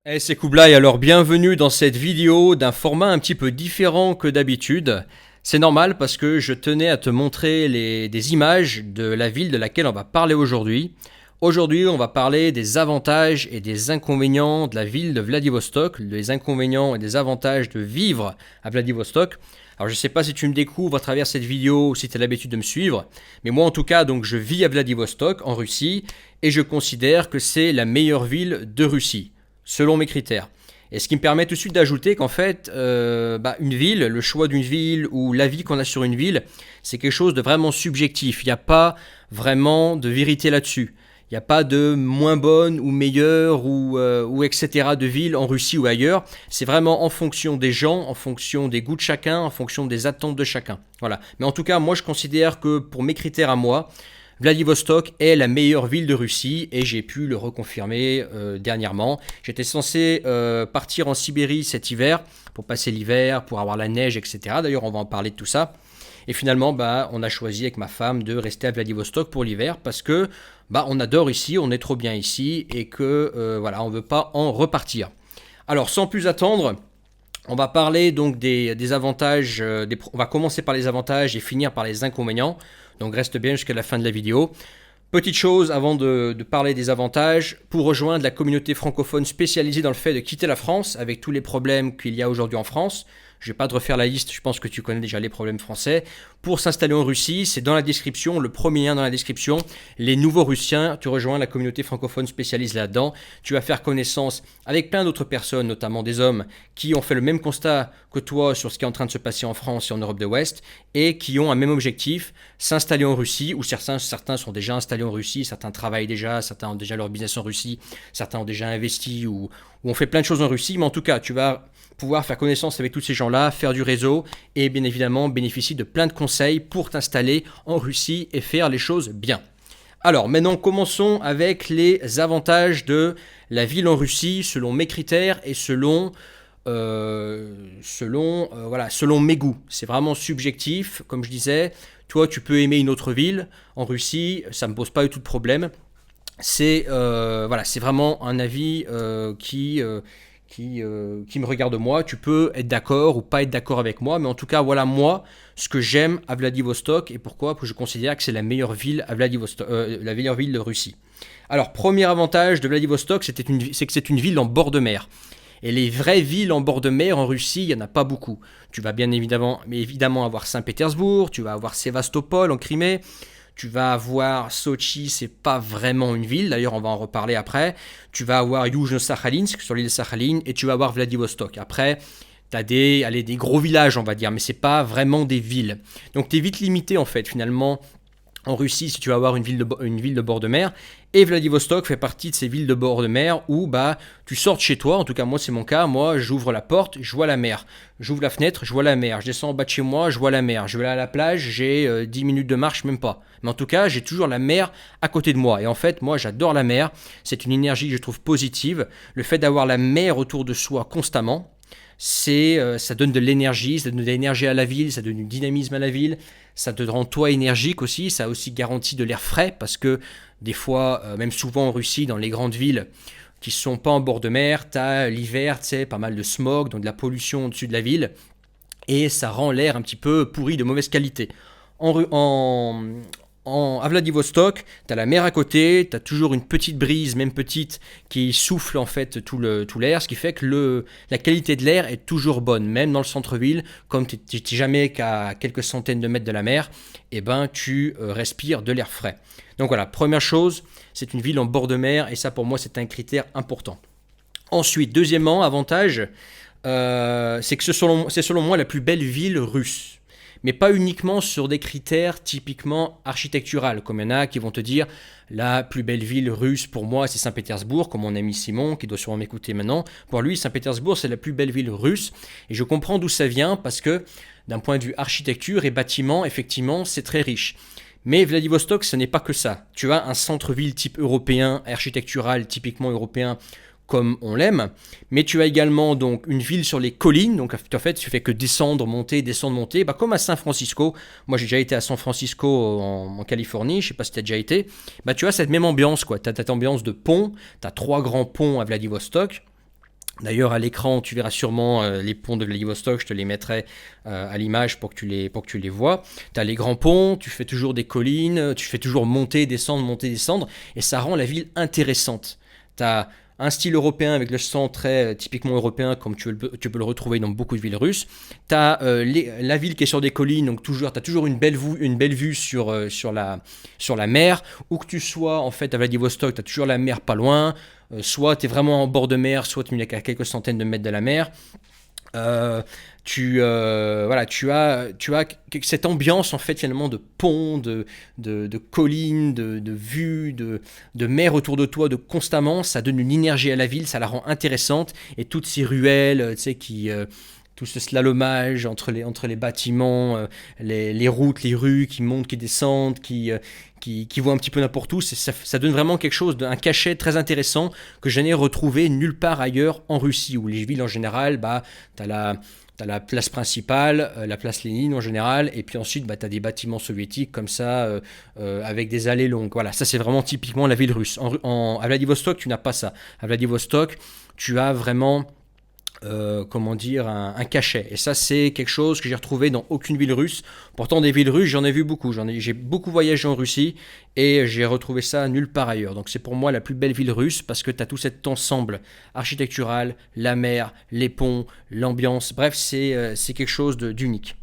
C'est Kublai, alors bienvenue dans cette vidéo d'un format un petit peu différent que d'habitude. C'est normal parce que je tenais à te montrer des images de la ville de laquelle on va parler aujourd'hui. Aujourd'hui, on va parler des avantages et des inconvénients de la ville de Vladivostok, les inconvénients et des avantages de vivre à Vladivostok. Alors je ne sais pas si tu me découvres à travers cette vidéo ou si tu as l'habitude de me suivre, mais moi en tout cas, donc je vis à Vladivostok en Russie et je considère que c'est la meilleure ville de Russie selon mes critères. Et ce qui me permet tout de suite d'ajouter qu'en fait, une ville, le choix d'une ville ou l'avis qu'on a sur une ville, c'est quelque chose de vraiment subjectif. Il n'y a pas vraiment de vérité là-dessus. Il n'y a pas de moins bonne ou meilleure ou etc. de ville en Russie ou ailleurs. C'est vraiment en fonction des gens, en fonction des goûts de chacun, en fonction des attentes de chacun. Voilà. Mais en tout cas, moi je considère que pour mes critères à moi, Vladivostok est la meilleure ville de Russie et j'ai pu le reconfirmer dernièrement. J'étais censé partir en Sibérie cet hiver pour passer l'hiver, pour avoir la neige, etc. D'ailleurs, on va en parler de tout ça. Et finalement, on a choisi avec ma femme de rester à Vladivostok pour l'hiver parce que on adore ici, on est trop bien ici et que on ne veut pas en repartir. Alors, sans plus attendre, on va parler donc des avantages, on va commencer par les avantages et finir par les inconvénients. Donc reste bien jusqu'à la fin de la vidéo. Petite chose avant de parler des avantages, pour rejoindre la communauté francophone spécialisée dans le fait de quitter la France avec tous les problèmes qu'il y a aujourd'hui en France. Je ne vais pas te refaire la liste, je pense que tu connais déjà les problèmes français. Pour s'installer en Russie, c'est dans la description, le premier lien dans la description. Les nouveaux Russiens, tu rejoins la communauté francophone spécialisée là-dedans. Tu vas faire connaissance avec plein d'autres personnes, notamment des hommes, qui ont fait le même constat que toi sur ce qui est en train de se passer en France et en Europe de l'Ouest, et qui ont un même objectif, s'installer en Russie, où certains sont déjà installés en Russie, certains travaillent déjà, certains ont déjà leur business en Russie, certains ont déjà investi ou ont fait plein de choses en Russie, mais en tout cas, tu vas pouvoir faire connaissance avec tous ces gens-là, faire du réseau et bien évidemment bénéficier de plein de conseils pour t'installer en Russie et faire les choses bien. Alors maintenant, commençons avec les avantages de la ville en Russie selon mes critères et selon mes goûts. C'est vraiment subjectif, comme je disais. Toi, tu peux aimer une autre ville en Russie, ça me pose pas du tout de problème. C'est vraiment un avis qui me regarde moi. Tu peux être d'accord ou pas être d'accord avec moi, mais en tout cas, voilà moi ce que j'aime à Vladivostok et pourquoi je considère que c'est la meilleure ville à Vladivostok, la meilleure ville de Russie. Alors, premier avantage de Vladivostok, c'est que c'est une ville en bord de mer. Et les vraies villes en bord de mer en Russie, il n'y en a pas beaucoup. Tu vas bien évidemment avoir Saint-Pétersbourg, tu vas avoir Sévastopol en Crimée, tu vas avoir Sochi, c'est pas vraiment une ville, d'ailleurs on va en reparler après. Tu vas avoir Yuzhno-Sakhalinsk sur l'île de Sakhaline et tu vas avoir Vladivostok. Après, tu as des gros villages, on va dire, mais c'est pas vraiment des villes. Donc tu es vite limité en fait finalement en Russie si tu vas avoir une ville de bord de mer. Et Vladivostok fait partie de ces villes de bord de mer où tu sors de chez toi, en tout cas moi c'est mon cas, moi j'ouvre la porte, je vois la mer. J'ouvre la fenêtre, je vois la mer. Je descends en bas de chez moi, je vois la mer. Je vais à la plage, j'ai 10 minutes de marche, même pas. Mais en tout cas, j'ai toujours la mer à côté de moi. Et en fait, moi j'adore la mer. C'est une énergie que je trouve positive. Le fait d'avoir la mer autour de soi constamment, ça donne de l'énergie, ça donne de l'énergie à la ville, ça donne du dynamisme à la ville, ça te rend toi énergique aussi, ça aussi garantit de l'air frais parce que des fois, même souvent en Russie, dans les grandes villes qui ne sont pas en bord de mer, tu as l'hiver, tu sais, pas mal de smog, donc de la pollution au-dessus de la ville, et ça rend l'air un petit peu pourri, de mauvaise qualité. À Vladivostok, tu as la mer à côté, tu as toujours une petite brise, même petite, qui souffle en fait tout l'air, ce qui fait que la qualité de l'air est toujours bonne, même dans le centre-ville, comme tu n'es jamais qu'à quelques centaines de mètres de la mer, tu respires de l'air frais. Donc voilà, première chose, c'est une ville en bord de mer, et ça pour moi c'est un critère important. Ensuite, deuxièmement, avantage, c'est que c'est selon moi la plus belle ville russe. Mais pas uniquement sur des critères typiquement architecturaux, comme il y en a qui vont te dire la plus belle ville russe pour moi c'est Saint-Pétersbourg, comme mon ami Simon qui doit sûrement m'écouter maintenant. Pour lui, Saint-Pétersbourg c'est la plus belle ville russe et je comprends d'où ça vient parce que d'un point de vue architecture et bâtiment, effectivement c'est très riche. Mais Vladivostok, ce n'est pas que ça. Tu as un centre-ville type européen, architectural typiquement européen, comme on l'aime, mais tu as également donc une ville sur les collines, donc en fait tu fais que descendre, monter, comme à San Francisco. Moi j'ai déjà été à San Francisco en Californie, je sais pas si tu as déjà été, tu as cette même ambiance quoi, tu as cette ambiance de pont, tu as 3 grands ponts à Vladivostok, D'ailleurs, à l'écran, tu verras sûrement les ponts de Vladivostok, je te les mettrai à l'image pour que tu les vois. Tu as les grands ponts, tu fais toujours des collines, tu fais toujours monter, descendre, et ça rend la ville intéressante. Tu as un style européen avec le sang très typiquement européen, comme tu peux le retrouver dans beaucoup de villes russes. Tu as la ville qui est sur des collines, donc tu as toujours une belle vue sur la mer. Où que tu sois, en fait, à Vladivostok, tu as toujours la mer pas loin. Soit tu es vraiment en bord de mer, soit tu es à quelques centaines de mètres de la mer. Euh, voilà, tu as cette ambiance en fait finalement de ponts, de collines, de vues, de mer autour de toi, de constamment. Ça donne une énergie à la ville, ça la rend intéressante. Et toutes ces ruelles, tu sais, tout ce slalomage entre les bâtiments, les routes, les rues qui montent, qui descendent, qui vont un petit peu n'importe où, ça donne vraiment quelque chose, un cachet très intéressant que je n'ai retrouvé nulle part ailleurs en Russie, où les villes en général, bah, tu as la place principale, la place Lénine en général, et puis ensuite bah, tu as des bâtiments soviétiques comme ça, avec des allées longues. Voilà, ça c'est vraiment typiquement la ville russe. À Vladivostok, tu n'as pas ça. À Vladivostok, tu as vraiment comment dire, un cachet. Et ça, c'est quelque chose que j'ai retrouvé dans aucune ville russe. Pourtant, des villes russes, j'en ai vu beaucoup. J'ai beaucoup voyagé en Russie et j'ai retrouvé ça nulle part ailleurs. Donc, c'est pour moi la plus belle ville russe parce que tu as tout cet ensemble architectural, la mer, les ponts, l'ambiance. Bref, c'est quelque chose d'unique.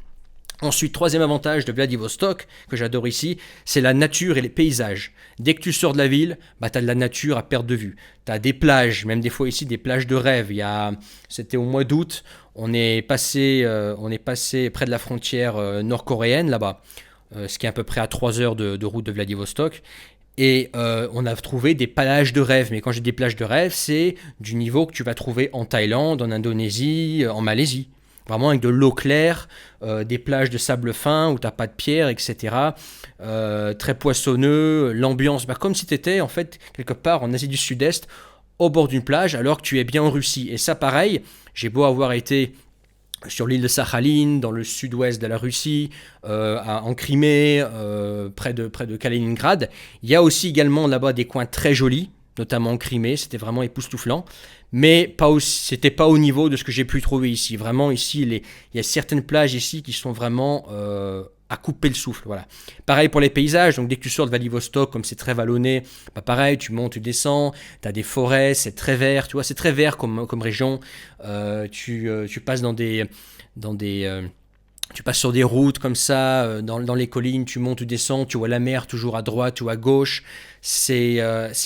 Ensuite, troisième avantage de Vladivostok, que j'adore ici, c'est la nature et les paysages. Dès que tu sors de la ville, bah, tu as de la nature à perte de vue. Tu as des plages, même des fois ici des plages de rêve. C'était au mois d'août, on est passé près de la frontière nord-coréenne là-bas, ce qui est à peu près à 3 heures de route de Vladivostok. Et on a trouvé des plages de rêve. Mais quand j'ai des plages de rêve, c'est du niveau que tu vas trouver en Thaïlande, en Indonésie, en Malaisie. Vraiment avec de l'eau claire, des plages de sable fin où t'as pas de pierre, etc. Très poissonneux, l'ambiance, bah, comme si tu étais en fait quelque part en Asie du Sud-Est, au bord d'une plage, alors que tu es bien en Russie. Et ça, pareil, j'ai beau avoir été sur l'île de Sakhaline, dans le sud-ouest de la Russie, en Crimée, près de Kaliningrad. Il y a aussi également là-bas des coins très jolis, notamment en Crimée, c'était vraiment époustouflant, mais c'était pas au niveau de ce que j'ai pu trouver ici. Vraiment ici, il y a certaines plages ici qui sont vraiment à couper le souffle. Voilà. Pareil pour les paysages, donc dès que tu sors de Vladivostok, comme c'est très vallonné, bah pareil, tu montes, tu descends, tu as des forêts, c'est très vert, tu vois, c'est très vert comme région. Tu passes dans des tu passes sur des routes comme ça, dans les collines, tu montes, tu descends, tu vois la mer toujours à droite ou à gauche. C'est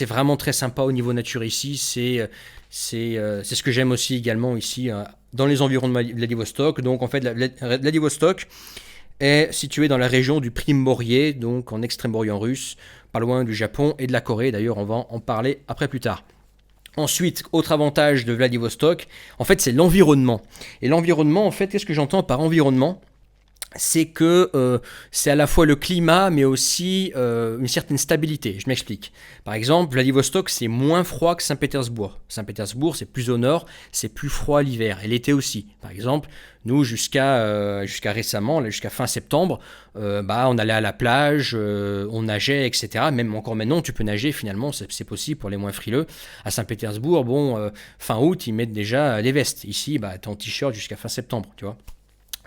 vraiment très sympa au niveau nature ici. C'est ce que j'aime aussi également ici, dans les environs de Vladivostok. Donc en fait, Vladivostok est situé dans la région du Primorié, donc en Extrême-Orient russe, pas loin du Japon et de la Corée. D'ailleurs, on va en parler après plus tard. Ensuite, autre avantage de Vladivostok, en fait, c'est l'environnement. Et l'environnement, en fait, qu'est-ce que j'entends par environnement? C'est que c'est à la fois le climat, mais aussi une certaine stabilité. Je m'explique. Par exemple, Vladivostok, c'est moins froid que Saint-Pétersbourg. Saint-Pétersbourg, c'est plus au nord, c'est plus froid l'hiver, et l'été aussi. Par exemple, nous, jusqu'à récemment, là, jusqu'à fin septembre, bah, on allait à la plage, on nageait, etc. Même encore maintenant, tu peux nager, finalement, c'est possible pour les moins frileux. À Saint-Pétersbourg, bon, fin août, ils mettent déjà les vestes. Ici, bah, t'es en t-shirt jusqu'à fin septembre, tu vois.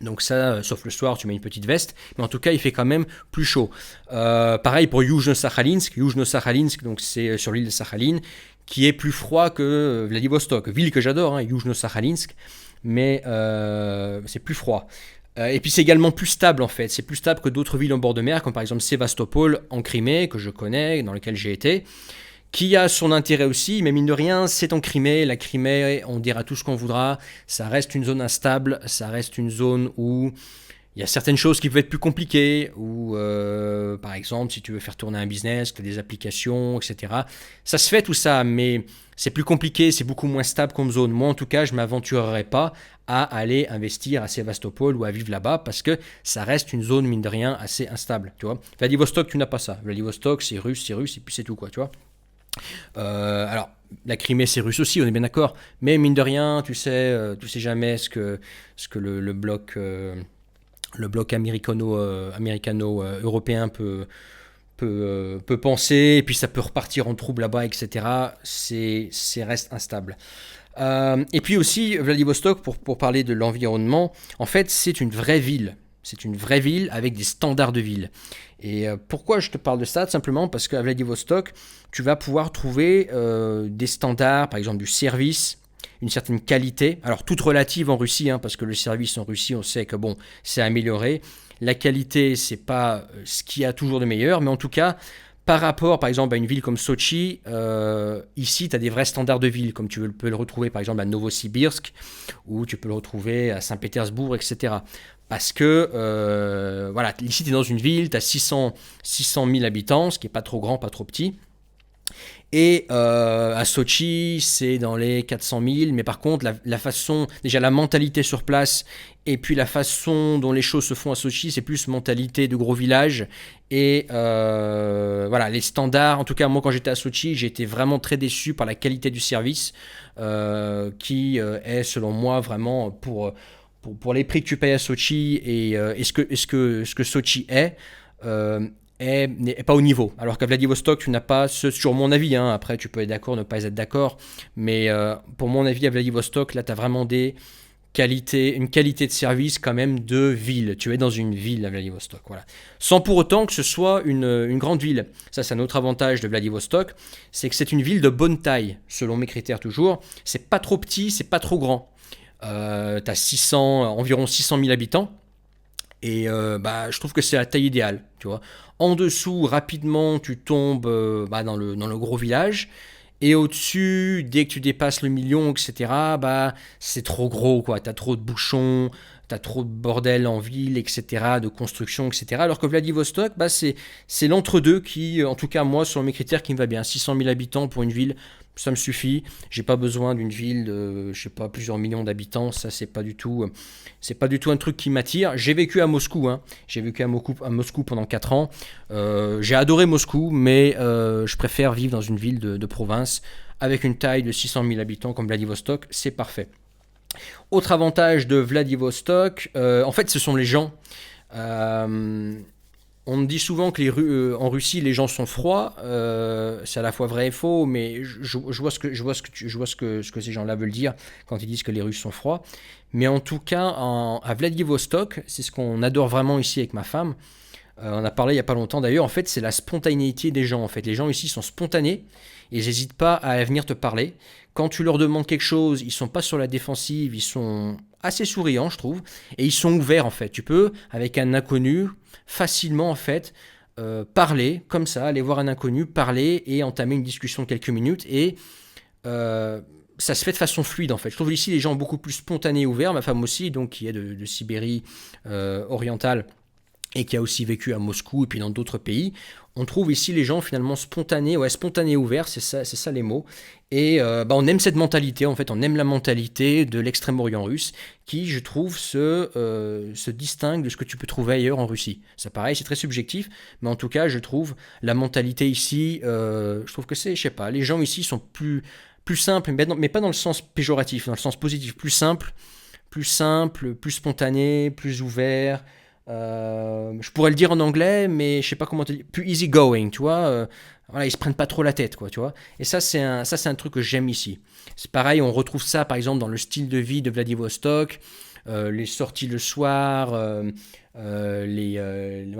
Donc ça, sauf le soir, tu mets une petite veste, mais en tout cas, il fait quand même plus chaud. Pareil pour Yuzhno-Sakhalinsk. Yuzhno-Sakhalinsk, donc c'est sur l'île de Sakhaline, qui est plus froid que Vladivostok, ville que j'adore, hein, Yuzhno-Sakhalinsk, mais c'est plus froid. Et puis c'est également plus stable en fait, c'est plus stable que d'autres villes en bord de mer, comme par exemple Sébastopol en Crimée, que je connais, dans lequel j'ai été, qui a son intérêt aussi, mais mine de rien, c'est en Crimée. La Crimée, on dira tout ce qu'on voudra, ça reste une zone instable, ça reste une zone où il y a certaines choses qui peuvent être plus compliquées, ou par exemple, si tu veux faire tourner un business, que tu as des applications, etc. Ça se fait tout ça, mais c'est plus compliqué, c'est beaucoup moins stable comme zone. Moi, en tout cas, je ne m'aventurerai pas à aller investir à Sébastopol ou à vivre là-bas, parce que ça reste une zone, mine de rien, assez instable. Tu vois. Vladivostok, tu n'as pas ça. Vladivostok, c'est russe, et puis c'est tout, quoi, tu vois. Alors, la Crimée, c'est russe aussi, on est bien d'accord, mais mine de rien, tu sais jamais ce que le bloc américano-européen peut penser, et puis ça peut repartir en trouble là-bas, etc. C'est reste instable. Et puis aussi, Vladivostok, pour parler de l'environnement, en fait, c'est une vraie ville. C'est une vraie ville avec des standards de ville. Et pourquoi je te parle de ça? Simplement parce qu'à Vladivostok, tu vas pouvoir trouver des standards, par exemple du service, une certaine qualité. Alors, toute relative en Russie, hein, parce que le service en Russie, on sait que bon, c'est amélioré. La qualité, c'est pas ce qu'il y a toujours de meilleur, mais en tout cas, par rapport, par exemple, à une ville comme Sochi, ici, tu as des vrais standards de ville, comme tu peux le retrouver, par exemple, à Novosibirsk, ou tu peux le retrouver à Saint-Pétersbourg, etc. Parce que, voilà, ici, tu es dans une ville, tu as 600 000 habitants, ce qui n'est pas trop grand, pas trop petit. Et à Sochi, c'est dans les 400 000. Mais par contre, la façon, déjà la mentalité sur place, et puis la façon dont les choses se font à Sochi, c'est plus mentalité de gros village. Et voilà, les standards, en tout cas, moi quand j'étais à Sochi, j'ai été vraiment très déçu par la qualité du service, qui est selon moi vraiment pour les prix que tu payes à Sochi et ce que Sochi est. N'est pas au niveau. Alors qu'à Vladivostok, tu n'as pas sur mon avis, hein, après tu peux être d'accord, ne pas être d'accord, mais pour mon avis, à Vladivostok, là, tu as vraiment une qualité de service quand même de ville. Tu es dans une ville à Vladivostok, voilà. Sans pour autant que ce soit une grande ville. Ça, c'est un autre avantage de Vladivostok, c'est que c'est une ville de bonne taille, selon mes critères toujours. C'est pas trop petit, c'est pas trop grand. Tu as environ 600 000 habitants. Et je trouve que c'est la taille idéale, tu vois. En dessous, rapidement, tu tombes dans le gros village. Et au-dessus, dès que tu dépasses le million, etc., c'est trop gros, quoi. T'as trop de bouchons, t'as trop de bordel en ville, etc., de construction, etc. Alors que Vladivostok, c'est l'entre-deux qui, en tout cas, moi, selon mes critères, qui me va bien. 600 000 habitants pour une ville, ça me suffit. J'ai pas besoin d'une ville de, je sais pas, plusieurs millions d'habitants. Ça, c'est pas du tout un truc qui m'attire. J'ai vécu à Moscou, hein. J'ai vécu à Moscou pendant 4 ans. J'ai adoré Moscou, mais je préfère vivre dans une ville de province avec une taille de 600 000 habitants comme Vladivostok. C'est parfait. Autre avantage de Vladivostok, en fait, ce sont les gens. Euh, on me dit souvent que en Russie, les gens sont froids. C'est à la fois vrai et faux, mais je vois ce que ces gens-là veulent dire quand ils disent que les Russes sont froids. Mais en tout cas, à Vladivostok, c'est ce qu'on adore vraiment ici avec ma femme. On a parlé il n'y a pas longtemps d'ailleurs. En fait, c'est la spontanéité des gens. En fait, les gens ici sont spontanés et ils n'hésitent pas à venir te parler. Quand tu leur demandes quelque chose, ils sont pas sur la défensive, ils sont assez souriants, je trouve, et ils sont ouverts en fait. Tu peux, avec un inconnu, facilement en fait, parler comme ça, aller voir un inconnu, parler et entamer une discussion de quelques minutes et ça se fait de façon fluide en fait. Je trouve ici les gens beaucoup plus spontanés et ouverts. Ma femme aussi, donc qui est de Sibérie orientale et qui a aussi vécu à Moscou et puis dans d'autres pays. On trouve ici les gens finalement spontanés, spontanés ouverts, c'est ça les mots. Et on aime cette mentalité, en fait, on aime la mentalité de l'extrême-orient russe, qui, je trouve, se distingue de ce que tu peux trouver ailleurs en Russie. Ça pareil, c'est très subjectif, mais en tout cas, je trouve la mentalité ici, je trouve que je sais pas, les gens ici sont plus simples, mais pas dans le sens péjoratif, dans le sens positif, plus simple, plus spontané, plus ouvert. Je pourrais le dire en anglais, mais je sais pas comment te dire. Plus easy going, tu vois. Voilà, ils se prennent pas trop la tête, quoi, tu vois. Et ça, c'est un truc que j'aime ici. C'est pareil, on retrouve ça, par exemple, dans le style de vie de Vladivostok, les sorties le soir, les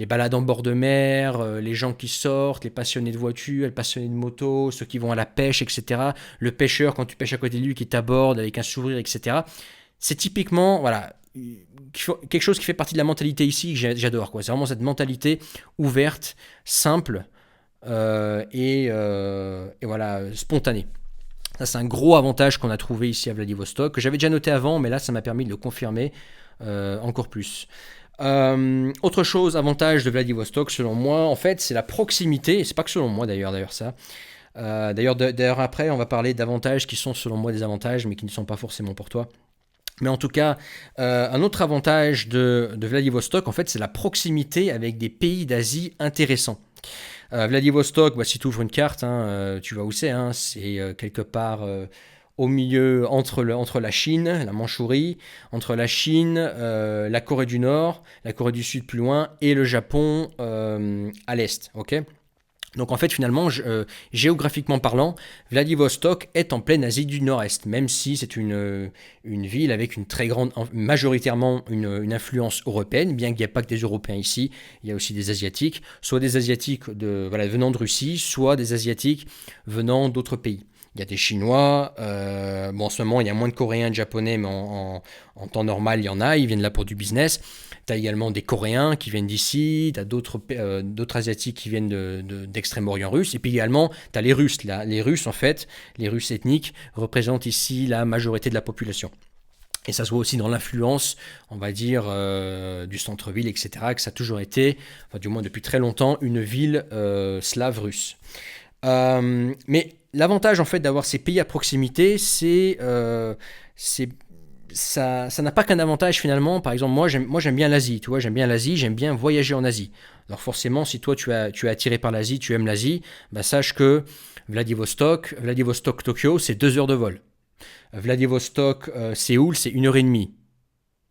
balades en bord de mer, les gens qui sortent, les passionnés de voitures, les passionnés de moto, ceux qui vont à la pêche, etc. Le pêcheur, quand tu pêches à côté de lui, qui t'aborde avec un sourire, etc. C'est typiquement, voilà, quelque chose qui fait partie de la mentalité ici que j'adore, quoi. C'est vraiment cette mentalité ouverte, simple et voilà, spontanée. Ça, c'est un gros avantage qu'on a trouvé ici à Vladivostok, que j'avais déjà noté avant, mais là, ça m'a permis de le confirmer encore plus. Autre chose, avantage de Vladivostok, selon moi, en fait, c'est la proximité, et c'est pas que selon moi d'ailleurs ça. D'ailleurs, après, on va parler d'avantages qui sont selon moi des avantages, mais qui ne sont pas forcément pour toi. Mais en tout cas, un autre avantage de Vladivostok, en fait, c'est la proximité avec des pays d'Asie intéressants. Vladivostok, si tu ouvres une carte, hein, tu vois où c'est. Hein, c'est quelque part au milieu entre la Chine, la Mandchourie, entre la Chine, la Corée du Nord, la Corée du Sud plus loin, et le Japon à l'est. Ok ? Donc en fait finalement, géographiquement parlant, Vladivostok est en pleine Asie du Nord-Est, même si c'est une ville avec une très grande, majoritairement une influence européenne, bien qu'il n'y ait pas que des Européens ici, il y a aussi des Asiatiques, soit des Asiatiques venant de Russie, soit des Asiatiques venant d'autres pays. Il y a des Chinois, bon en ce moment il y a moins de Coréens et de Japonais, mais en temps normal il y en a, ils viennent là pour du business. Tu as également des Coréens qui viennent d'ici, tu as d'autres Asiatiques qui viennent d'Extrême-Orient russe, et puis également tu as les Russes. Là. Les Russes en fait, les Russes ethniques représentent ici la majorité de la population. Et ça se voit aussi dans l'influence, on va dire, du centre-ville, etc., que ça a toujours été, enfin, du moins depuis très longtemps, une ville slave russe. Mais l'avantage en fait d'avoir ces pays à proximité, ça n'a pas qu'un avantage finalement. Par exemple, moi j'aime bien l'Asie, tu vois, j'aime bien voyager en Asie. Alors forcément, si toi tu es attiré par l'Asie, tu aimes l'Asie, bah sache que Vladivostok-Tokyo, c'est 2 heures de vol. Vladivostok-Séoul, c'est 1 heure et demie.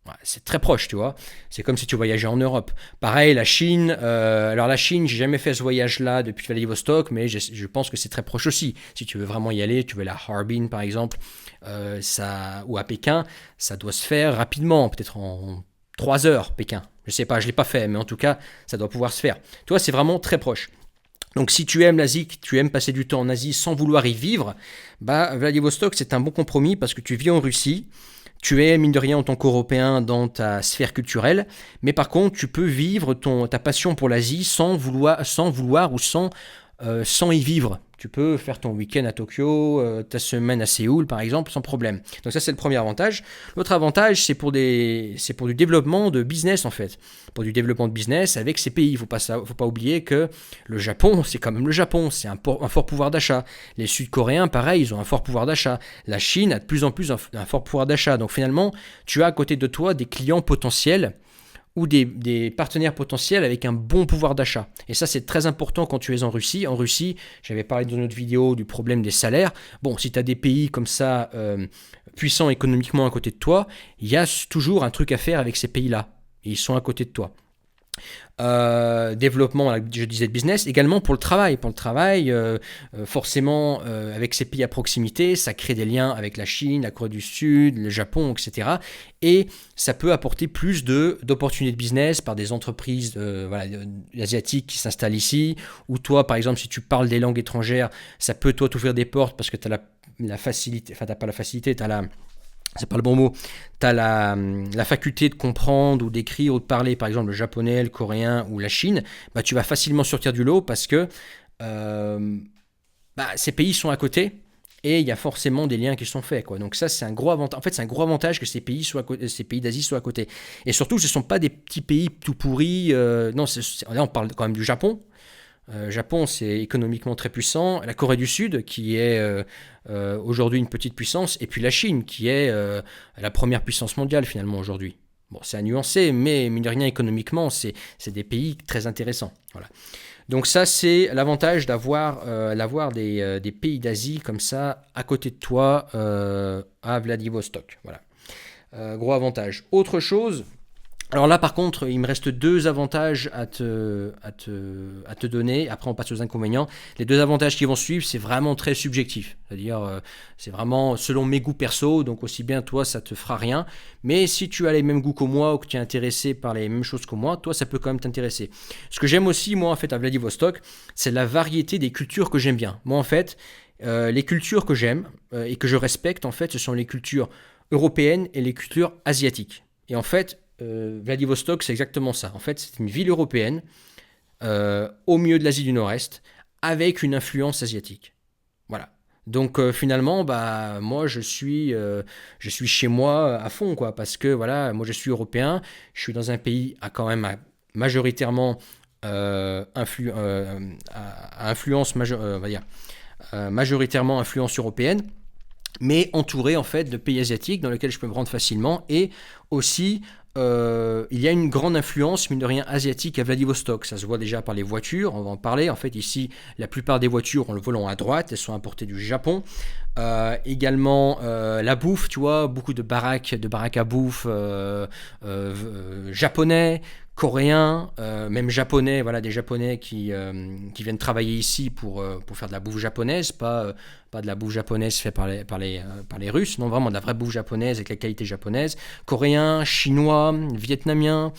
Ouais, c'est très proche, tu vois. C'est comme si tu voyageais en Europe. Pareil, la Chine. Alors la Chine, j'ai jamais fait ce voyage-là depuis Vladivostok, mais je pense que c'est très proche aussi. Si tu veux vraiment y aller, tu veux aller à Harbin par exemple, ou à Pékin, ça doit se faire rapidement, peut-être en 3 heures, Pékin. Je sais pas, je l'ai pas fait, mais en tout cas, ça doit pouvoir se faire. Tu vois, c'est vraiment très proche. Donc si tu aimes l'Asie, que tu aimes passer du temps en Asie sans vouloir y vivre, bah Vladivostok c'est un bon compromis parce que tu vis en Russie, tu es mine de rien en tant qu'Européen dans ta sphère culturelle, mais par contre tu peux vivre ta passion pour l'Asie sans y vivre. Tu peux faire ton week-end à Tokyo, ta semaine à Séoul par exemple, sans problème. Donc ça c'est le premier avantage. L'autre avantage c'est pour du développement de business en fait. Pour du développement de business avec ces pays. Il ne faut pas oublier que le Japon, c'est quand même le Japon, c'est un fort pouvoir d'achat. Les Sud-Coréens, pareil, ils ont un fort pouvoir d'achat. La Chine a de plus en plus un fort pouvoir d'achat. Donc finalement, tu as à côté de toi des clients potentiels ou des partenaires potentiels avec un bon pouvoir d'achat. Et ça, c'est très important quand tu es en Russie. En Russie, j'avais parlé dans notre vidéo du problème des salaires. Bon, si tu as des pays comme ça, puissants économiquement à côté de toi, il y a toujours un truc à faire avec ces pays-là. Et ils sont à côté de toi. Développement, je disais de business, également pour le travail. Pour le travail, forcément, avec ces pays à proximité, ça crée des liens avec la Chine, la Corée du Sud, le Japon, etc. Et ça peut apporter plus d'opportunités de business par des entreprises asiatiques qui s'installent ici. Ou toi, par exemple, si tu parles des langues étrangères, ça peut toi t'ouvrir des portes parce que tu as la facilité, enfin, tu n'as pas la facilité, tu as c'est pas le bon mot, tu as la faculté de comprendre ou d'écrire ou de parler, par exemple, le japonais, le coréen ou la Chine, bah, tu vas facilement sortir du lot parce que ces pays sont à côté et il y a forcément des liens qui sont faits, quoi. Donc ça, c'est un gros avantage. En fait, c'est un gros avantage que ces pays d'Asie soient à côté. Et surtout, ce ne sont pas des petits pays tout pourris. Non, là, on parle quand même du Japon. Japon, c'est économiquement très puissant. La Corée du Sud, qui est aujourd'hui une petite puissance. Et puis la Chine, qui est la première puissance mondiale finalement aujourd'hui. Bon, c'est à nuancer, mais mine de rien, économiquement, c'est des pays très intéressants. Voilà. Donc ça, c'est l'avantage d'avoir des pays d'Asie comme ça à côté de toi à Vladivostok. Voilà. Gros avantage. Autre chose. Alors là, par contre, il me reste 2 avantages à te donner. Après, on passe aux inconvénients. Les 2 avantages qui vont suivre, c'est vraiment très subjectif. C'est-à-dire, c'est vraiment selon mes goûts perso. Donc, aussi bien toi, ça te fera rien. Mais si tu as les mêmes goûts que moi ou que tu es intéressé par les mêmes choses que moi, toi, ça peut quand même t'intéresser. Ce que j'aime aussi, moi, en fait, à Vladivostok, c'est la variété des cultures que j'aime bien. Moi, en fait, les cultures que j'aime et que je respecte, en fait, ce sont les cultures européennes et les cultures asiatiques. Et en fait, Vladivostok, c'est exactement ça. En fait, c'est une ville européenne au milieu de l'Asie du Nord-Est avec une influence asiatique. Voilà. Donc finalement, moi je suis chez moi à fond, quoi, parce que voilà, moi je suis européen, je suis dans un pays à quand même majoritairement influence on va dire, majoritairement influence européenne, mais entouré en fait de pays asiatiques dans lesquels je peux me rendre facilement et aussi il y a une grande influence, mine de rien, asiatique à Vladivostok. Ça se voit déjà par les voitures, on va en parler. En fait, ici, la plupart des voitures ont le volant à droite, elles sont importées du Japon. Également, la bouffe, tu vois, beaucoup de baraques à bouffe japonais, coréens, même japonais, voilà, des japonais qui viennent travailler ici pour faire de la bouffe japonaise, pas de la bouffe japonaise faite par les Russes, non, vraiment de la vraie bouffe japonaise avec la qualité japonaise, coréens, chinois, vietnamiens.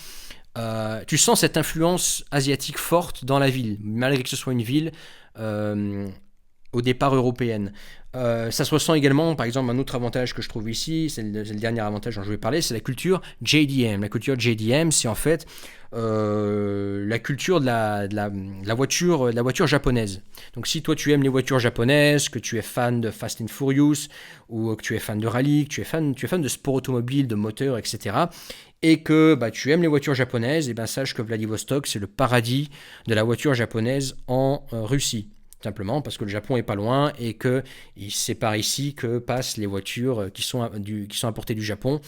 Tu sens cette influence asiatique forte dans la ville, malgré que ce soit une ville au départ européenne. Ça se ressent également, par exemple, un autre avantage que je trouve ici, c'est le dernier avantage dont je vais parler, c'est la culture JDM. La culture JDM, c'est en fait la culture de la voiture japonaise. Donc si toi tu aimes les voitures japonaises, que tu es fan de Fast and Furious, ou que tu es fan de rallye, que tu es fan de sport automobile, de moteur, etc., et que tu aimes les voitures japonaises, et sache que Vladivostok, c'est le paradis de la voiture japonaise en Russie. Simplement parce que le Japon est pas loin et que c'est par ici que passent les voitures qui sont importées du Japon.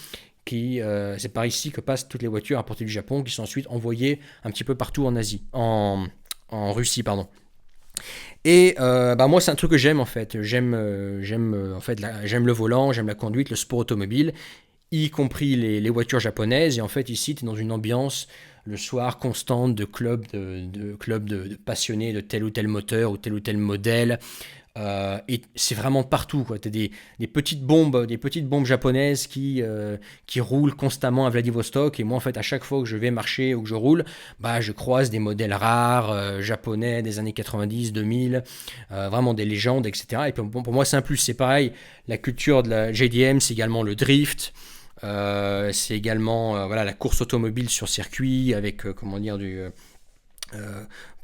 C'est par ici que passent toutes les voitures importées du Japon qui sont ensuite envoyées un petit peu partout en Asie, en Russie, pardon. Et moi c'est un truc que j'aime en fait. J'aime le volant, j'aime la conduite, le sport automobile, y compris les voitures japonaises. Et en fait ici tu es dans une ambiance le soir constante de clubs de passionnés de tel ou tel moteur ou tel modèle. Et c'est vraiment partout, quoi. T'as des petites bombes japonaises qui roulent constamment à Vladivostok. Et moi, en fait, à chaque fois que je vais marcher ou que je roule, je croise des modèles rares japonais des années 90, 2000, vraiment des légendes, etc. Et puis, pour moi, c'est un plus. C'est pareil, la culture de la JDM, c'est également le drift. C'est également la course automobile sur circuit avec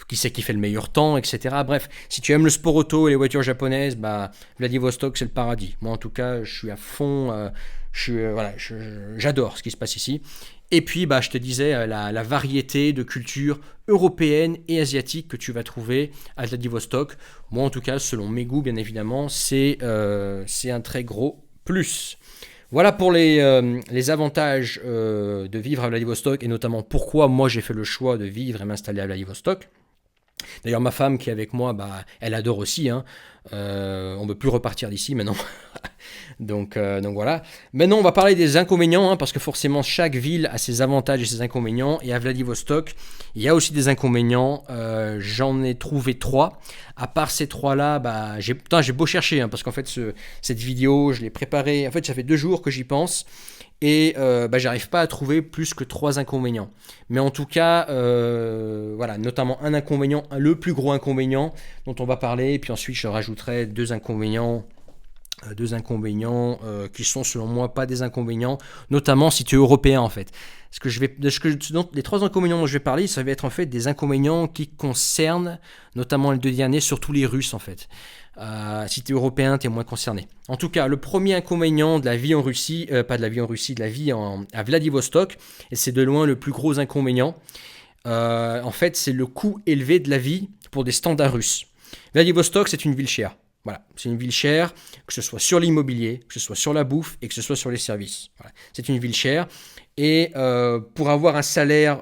qui c'est qui fait le meilleur temps, etc. Bref, si tu aimes le sport auto et les voitures japonaises, Vladivostok c'est le paradis. Moi en tout cas, je suis à fond, j'adore ce qui se passe ici. Et puis je te disais la variété de cultures européennes et asiatiques que tu vas trouver à Vladivostok. Moi en tout cas, selon mes goûts bien évidemment, c'est un très gros plus. Voilà pour les avantages de vivre à Vladivostok et notamment pourquoi moi j'ai fait le choix de vivre et m'installer à Vladivostok. D'ailleurs ma femme qui est avec moi, elle adore aussi. On ne veut plus repartir d'ici maintenant. donc voilà. Maintenant on va parler des inconvénients parce que forcément chaque ville a ses avantages et ses inconvénients. Et à Vladivostok, il y a aussi des inconvénients. J'en ai trouvé 3. À part ces 3-là, j'ai beau chercher parce qu'en fait cette vidéo je l'ai préparée. En fait ça fait 2 jours que j'y pense. Et j'arrive pas à trouver plus que 3 inconvénients. Mais en tout cas, notamment un inconvénient, le plus gros inconvénient dont on va parler, et puis ensuite je rajouterai 2 inconvénients qui sont selon moi pas des inconvénients, notamment si tu es européen en fait. Les 3 inconvénients dont je vais parler, ça va être en fait des inconvénients qui concernent notamment les 2 derniers, surtout les Russes en fait. Si tu es européen, tu es moins concerné. En tout cas, le premier inconvénient de la vie en Russie, de la vie à Vladivostok, et c'est de loin le plus gros inconvénient, en fait, c'est le coût élevé de la vie pour des standards russes. Vladivostok, c'est une ville chère. Voilà, c'est une ville chère, que ce soit sur l'immobilier, que ce soit sur la bouffe et que ce soit sur les services. Voilà. C'est une ville chère. Et pour avoir un salaire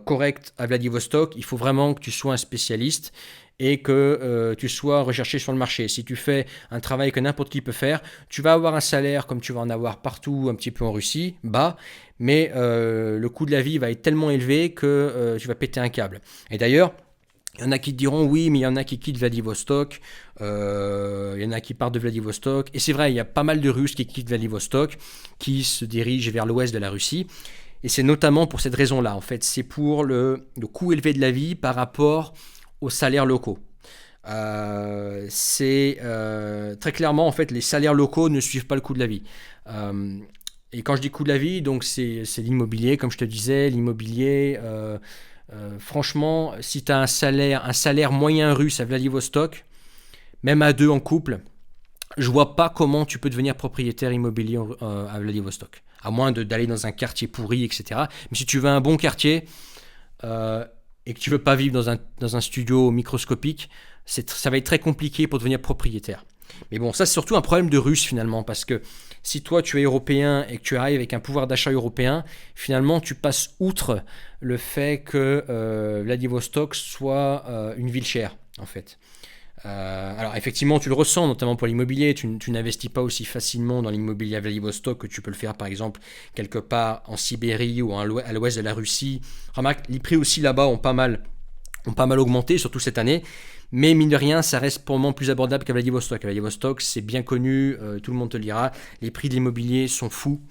correct à Vladivostok, il faut vraiment que tu sois un spécialiste et que tu sois recherché sur le marché. Si tu fais un travail que n'importe qui peut faire, tu vas avoir un salaire comme tu vas en avoir partout un petit peu en Russie, bas, mais le coût de la vie va être tellement élevé que tu vas péter un câble. Et d'ailleurs, il y en a qui te diront oui, mais il y en a qui quittent Vladivostok, il y en a qui partent de Vladivostok, et c'est vrai, il y a pas mal de Russes qui quittent Vladivostok, qui se dirigent vers l'ouest de la Russie, et c'est notamment pour cette raison-là, en fait, c'est pour le coût élevé de la vie par rapport aux salaires locaux. C'est très clairement, en fait, les salaires locaux ne suivent pas le coût de la vie. Et quand je dis coût de la vie, donc c'est l'immobilier, comme je te disais, l'immobilier... franchement, si tu as un salaire moyen russe à Vladivostok, même à 2 en couple, je vois pas comment tu peux devenir propriétaire immobilier à Vladivostok. À moins d'aller dans un quartier pourri, etc. Mais si tu veux un bon quartier et que tu veux pas vivre dans un studio microscopique, ça va être très compliqué pour devenir propriétaire. Mais bon, ça c'est surtout un problème de Russes finalement, parce que si toi tu es européen et que tu arrives avec un pouvoir d'achat européen, finalement tu passes outre le fait que Vladivostok soit une ville chère en fait. Alors effectivement, tu le ressens, notamment pour l'immobilier. Tu n'investis pas aussi facilement dans l'immobilier à Vladivostok que tu peux le faire, par exemple, quelque part en Sibérie ou à l'ouest de la Russie. Remarque, les prix aussi là-bas ont pas mal augmenté, surtout cette année. Mais mine de rien, ça reste pour le moment plus abordable qu'à Vladivostok. À Vladivostok, c'est bien connu, tout le monde te le dira. Les prix de l'immobilier sont fous.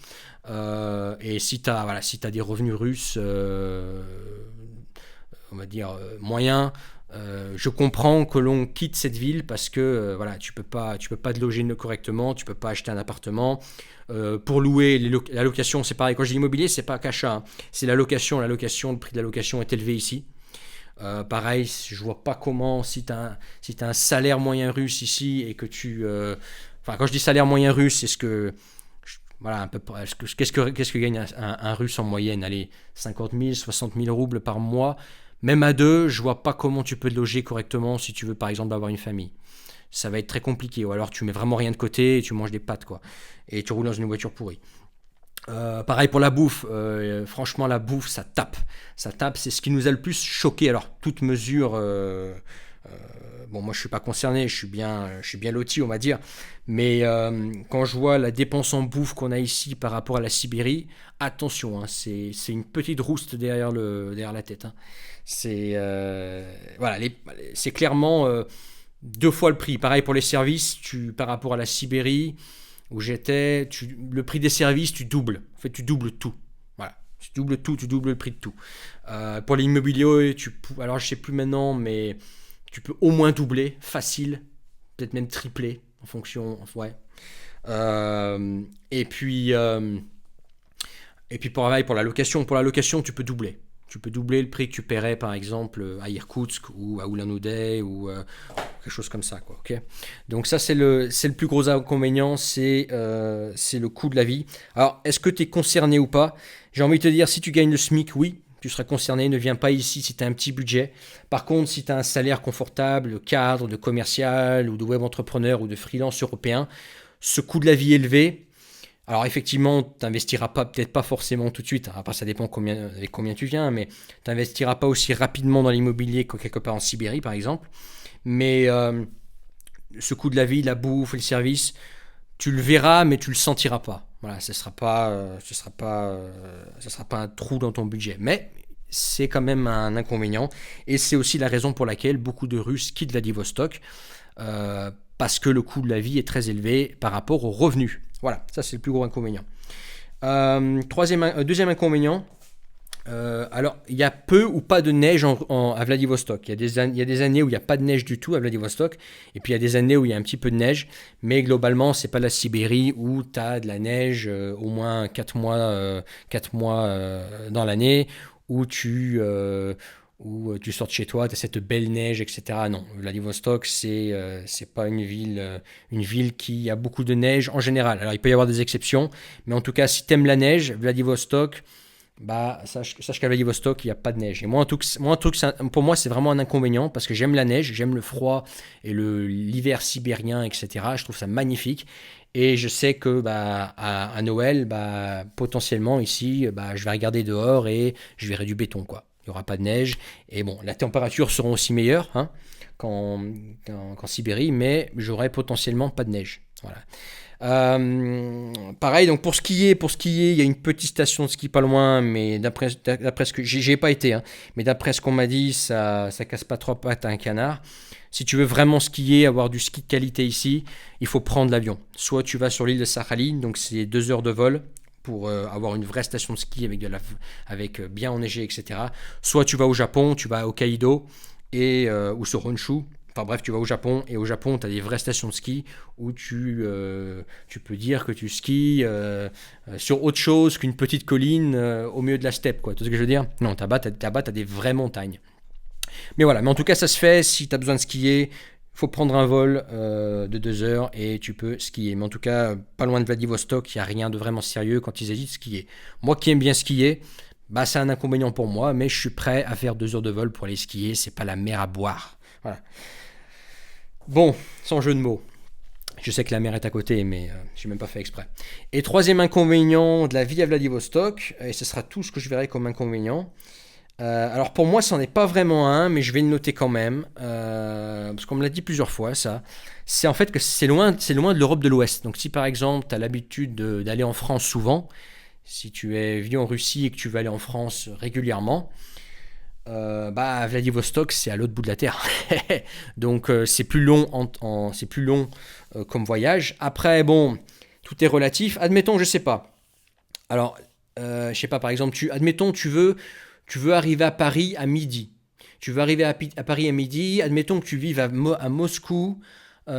Et si tu as, voilà, si t'as des revenus russes, on va dire, moyens, je comprends que l'on quitte cette ville parce que voilà, tu peux pas te loger correctement, tu peux pas acheter un appartement. Pour louer, la location, c'est pareil. Quand je dis immobilier, c'est pas qu'achat, hein. C'est la location. Le prix de la location est élevé ici. Pareil, je vois pas comment, si tu as, un salaire moyen russe ici et que enfin, quand je dis salaire moyen russe, c'est ce que. Voilà, un peu, qu'est-ce que gagne un russe en moyenne? Allez, 50 000, 60 000 roubles par mois. Même à deux, je vois pas comment tu peux te loger correctement si tu veux, par exemple, avoir une famille. Ça va être très compliqué. Ou alors tu mets vraiment rien de côté et tu manges des pâtes, quoi. Et tu roules dans une voiture pourrie. Pareil pour la bouffe, franchement la bouffe ça tape, c'est ce qui nous a le plus choqué. Alors toute mesure, bon moi je suis pas concerné, je suis bien loti on va dire, mais quand je vois la dépense en bouffe qu'on a ici par rapport à la Sibérie, attention, hein, c'est une petite rouste derrière la tête, hein. C'est voilà, c'est clairement deux fois le prix. Pareil pour les services, par rapport à la Sibérie où j'étais, le prix des services, tu doubles. En fait, tu doubles tout. Voilà. Tu doubles tout, tu doubles le prix de tout. Pour l'immobilier, alors je sais plus maintenant, mais tu peux au moins doubler, facile, peut-être même tripler, en fonction, ouais. Euh, et puis, euh, et puis pour la location. Pour la location, tu peux doubler. Tu peux doubler le prix que tu paierais, par exemple, à Irkoutsk ou à Ulan-Ude ou quelque chose comme ça, quoi. Ok. Donc ça, c'est le plus gros inconvénient, c'est le coût de la vie. Alors, est-ce que tu es concerné ou pas? J'ai envie de te dire, si tu gagnes le SMIC, oui, tu seras concerné. Ne viens pas ici si tu as un petit budget. Par contre, si tu as un salaire confortable, de cadre, de commercial ou de web entrepreneur ou de freelance européen, ce coût de la vie élevé, alors effectivement, tu n'investiras pas, peut-être pas forcément tout de suite, hein. Après ça dépend avec combien tu viens, mais tu n'investiras pas aussi rapidement dans l'immobilier que quelque part en Sibérie par exemple. Mais ce coût de la vie, la bouffe, les services, tu le verras, mais tu le sentiras pas. Voilà, ce sera pas un trou dans ton budget. Mais c'est quand même un inconvénient. Et c'est aussi la raison pour laquelle beaucoup de Russes quittent Vladivostok. Parce que le coût de la vie est très élevé par rapport aux revenus. Voilà, ça c'est le plus gros inconvénient. Deuxième inconvénient, alors il y a peu ou pas de neige à Vladivostok. Il y a des années où il n'y a pas de neige du tout à Vladivostok, et puis il y a des années où il y a un petit peu de neige, mais globalement c'est pas la Sibérie où tu as de la neige au moins 4 mois dans l'année, où où tu sors de chez toi, tu as cette belle neige, etc. Non, Vladivostok, c'est pas une ville qui a beaucoup de neige en général. Alors, il peut y avoir des exceptions, mais en tout cas, si tu aimes la neige, Vladivostok, bah, sache qu'à Vladivostok, il n'y a pas de neige. Et moi, pour moi, c'est vraiment un inconvénient parce que j'aime la neige, j'aime le froid et l'hiver sibérien, etc. Je trouve ça magnifique. Et je sais que à Noël, potentiellement ici, je vais regarder dehors et je verrai du béton, quoi. Il n'y aura pas de neige. Et bon, la température sera aussi meilleure, hein, qu'en Sibérie, mais j'aurai potentiellement pas de neige. Voilà. Pareil, donc pour skier, il y a une petite station de ski pas loin, mais d'après ce que j'y ai pas été, hein, mais d'après ce qu'on m'a dit, ça casse pas trois pattes à un canard. Si tu veux vraiment skier, avoir du ski de qualité ici, il faut prendre l'avion. Soit tu vas sur l'île de Sakhalin, donc c'est 2 heures de vol pour avoir une vraie station de ski avec bien enneigé, etc. Soit tu vas au Japon, tu vas à Hokkaido ou sur Honshu. Enfin bref, tu vas au Japon et au Japon, tu as des vraies stations de ski où tu peux dire que tu skis sur autre chose qu'une petite colline au milieu de la steppe, quoi. Tu vois ce que je veux dire? Non, là-bas, tu as des vraies montagnes. Mais voilà, mais en tout cas, ça se fait. Si tu as besoin de skier, il faut prendre un vol de 2 heures et tu peux skier. Mais en tout cas, pas loin de Vladivostok, il n'y a rien de vraiment sérieux quand il s'agit de skier. Moi qui aime bien skier, c'est un inconvénient pour moi, mais je suis prêt à faire 2 heures de vol pour aller skier. C'est pas la mer à boire. Voilà. Bon, sans jeu de mots. Je sais que la mer est à côté, mais je n'ai même pas fait exprès. Et troisième inconvénient de la vie à Vladivostok, et ce sera tout ce que je verrai comme inconvénient, Alors pour moi, ça n'en est pas vraiment un, mais je vais le noter quand même, parce qu'on me l'a dit plusieurs fois, ça. C'est en fait que c'est loin de l'Europe de l'Ouest. Donc si par exemple, tu as l'habitude d'aller en France souvent, si tu vis en Russie et que tu veux aller en France régulièrement, bah Vladivostok, c'est à l'autre bout de la Terre. Donc c'est plus long, c'est plus long comme voyage. Après, bon, tout est relatif. Admettons, je sais pas. Alors, je sais pas, par exemple, admettons, tu veux arriver à Paris à midi. Tu veux arriver à Paris à midi, admettons que tu vives à Moscou,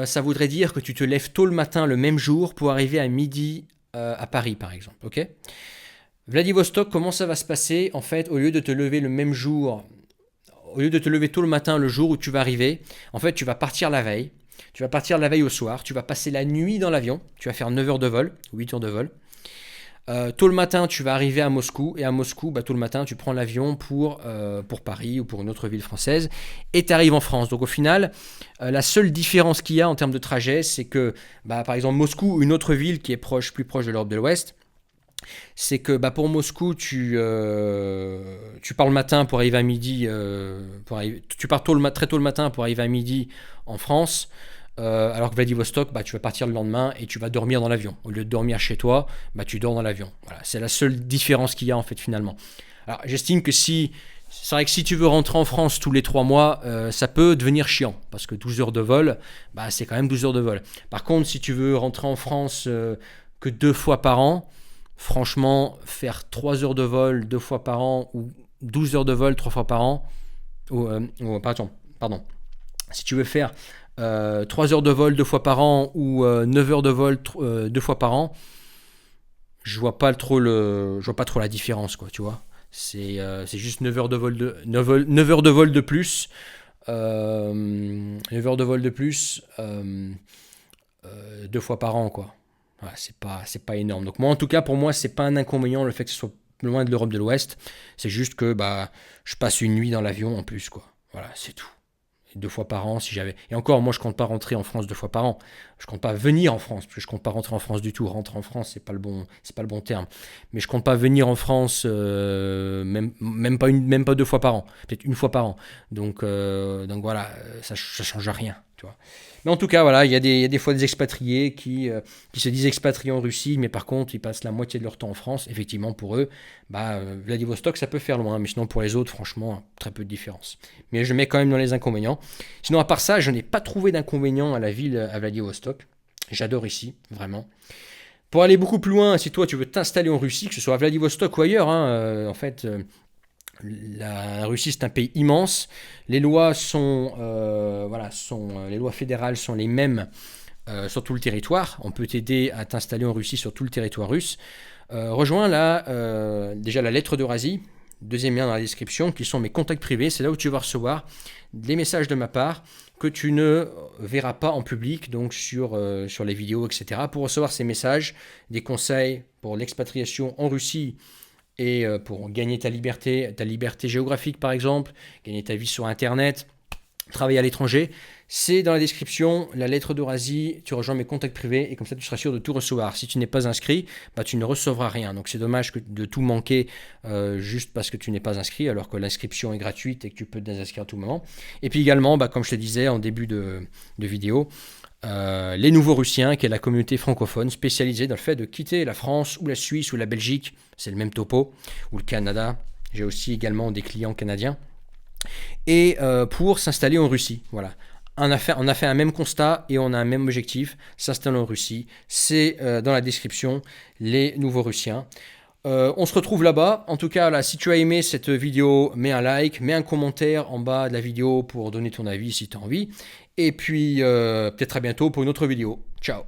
ça voudrait dire que tu te lèves tôt le matin le même jour pour arriver à midi à Paris, par exemple. Ok. Vladivostok, comment ça va se passer? En fait, au lieu de te lever le même jour, au lieu de te lever tôt le matin le jour où tu vas arriver, en fait, tu vas partir la veille. Tu vas partir la veille au soir, tu vas passer la nuit dans l'avion, tu vas faire 9 heures de vol, 8 heures de vol. Tôt le matin, tu vas arriver à Moscou, et à Moscou, bah, tôt le matin, tu prends l'avion pour Paris ou pour une autre ville française, et tu arrives en France. Donc au final, la seule différence qu'il y a en termes de trajet, c'est que, bah, par exemple, Moscou ou une autre ville qui est plus proche de l'Europe de l'Ouest, c'est que bah, pour Moscou, tu pars le matin pour arriver à midi, tu pars très tôt le matin pour arriver à midi en France, alors que Vladivostok, bah, tu vas partir le lendemain et tu vas dormir dans l'avion. Au lieu de dormir chez toi, bah, tu dors dans l'avion. Voilà, c'est la seule différence qu'il y a en fait finalement. Alors j'estime que c'est vrai que si tu veux rentrer en France tous les 3 mois, ça peut devenir chiant, parce que 12 heures de vol, bah, c'est quand même 12 heures de vol. Par contre, si tu veux rentrer en France que 2 fois par an, franchement, faire 3 heures de vol 2 fois par an ou 12 heures de vol 3 fois par an, pardon, si tu veux faire 3 heures de vol 2 fois par an ou 9 heures de vol 2 fois par an, je vois pas trop la différence, quoi, tu vois. C'est juste 9 heures de vol 9 heures de vol de plus. 9 heures de vol de plus 2 fois par an, quoi. Voilà, c'est pas énorme. Donc moi, en tout cas, pour moi, c'est pas un inconvénient le fait que ce soit loin de l'Europe de l'Ouest. C'est juste que bah, je passe une nuit dans l'avion en plus, quoi. Voilà, c'est tout. 2 fois par an si j'avais. Et encore, moi je compte pas rentrer en France 2 fois par an. Je compte pas venir en France, parce que je compte pas rentrer en France du tout. Rentrer en France, c'est pas le bon terme. Mais je compte pas venir en France, même pas 2 fois par an, peut-être 1 fois par an. Donc voilà, ça change rien, tu vois. Mais en tout cas, voilà, il y a des fois des expatriés qui se disent expatriés en Russie, mais par contre, ils passent la moitié de leur temps en France. Effectivement, pour eux, bah, Vladivostok, ça peut faire loin, mais sinon, pour les autres, franchement, très peu de différence. Mais je mets quand même dans les inconvénients. Sinon, à part ça, je n'ai pas trouvé d'inconvénients à la ville, à Vladivostok. J'adore ici, vraiment. Pour aller beaucoup plus loin, si toi, tu veux t'installer en Russie, que ce soit à Vladivostok ou ailleurs, hein, en fait, la Russie, c'est un pays immense. Les lois les lois fédérales sont les mêmes sur tout le territoire. On peut t'aider à t'installer en Russie sur tout le territoire russe. Rejoins déjà la lettre d'Eurasie, deuxième lien dans la description, qui sont mes contacts privés. C'est là où tu vas recevoir des messages de ma part que tu ne verras pas en public, donc sur les vidéos, etc. Pour recevoir ces messages, des conseils pour l'expatriation en Russie, et pour gagner ta liberté géographique par exemple, gagner ta vie sur Internet, travailler à l'étranger, c'est dans la description, la lettre d'Eurasie, tu rejoins mes contacts privés et comme ça tu seras sûr de tout recevoir. Si tu n'es pas inscrit, bah, tu ne recevras rien. Donc c'est dommage de tout manquer juste parce que tu n'es pas inscrit alors que l'inscription est gratuite et que tu peux te désinscrire à tout moment. Et puis également, bah, comme je te disais en début de vidéo, les Nouveaux Russiens, qui est la communauté francophone spécialisée dans le fait de quitter la France ou la Suisse ou la Belgique, c'est le même topo, ou le Canada. J'ai aussi également des clients canadiens. Et pour s'installer en Russie, voilà. On a fait un même constat et on a un même objectif, s'installer en Russie. C'est dans la description, les Nouveaux Russiens. On se retrouve là-bas. En tout cas, là, si tu as aimé cette vidéo, mets un like, mets un commentaire en bas de la vidéo pour donner ton avis si tu as envie. Et puis, peut-être à bientôt pour une autre vidéo. Ciao!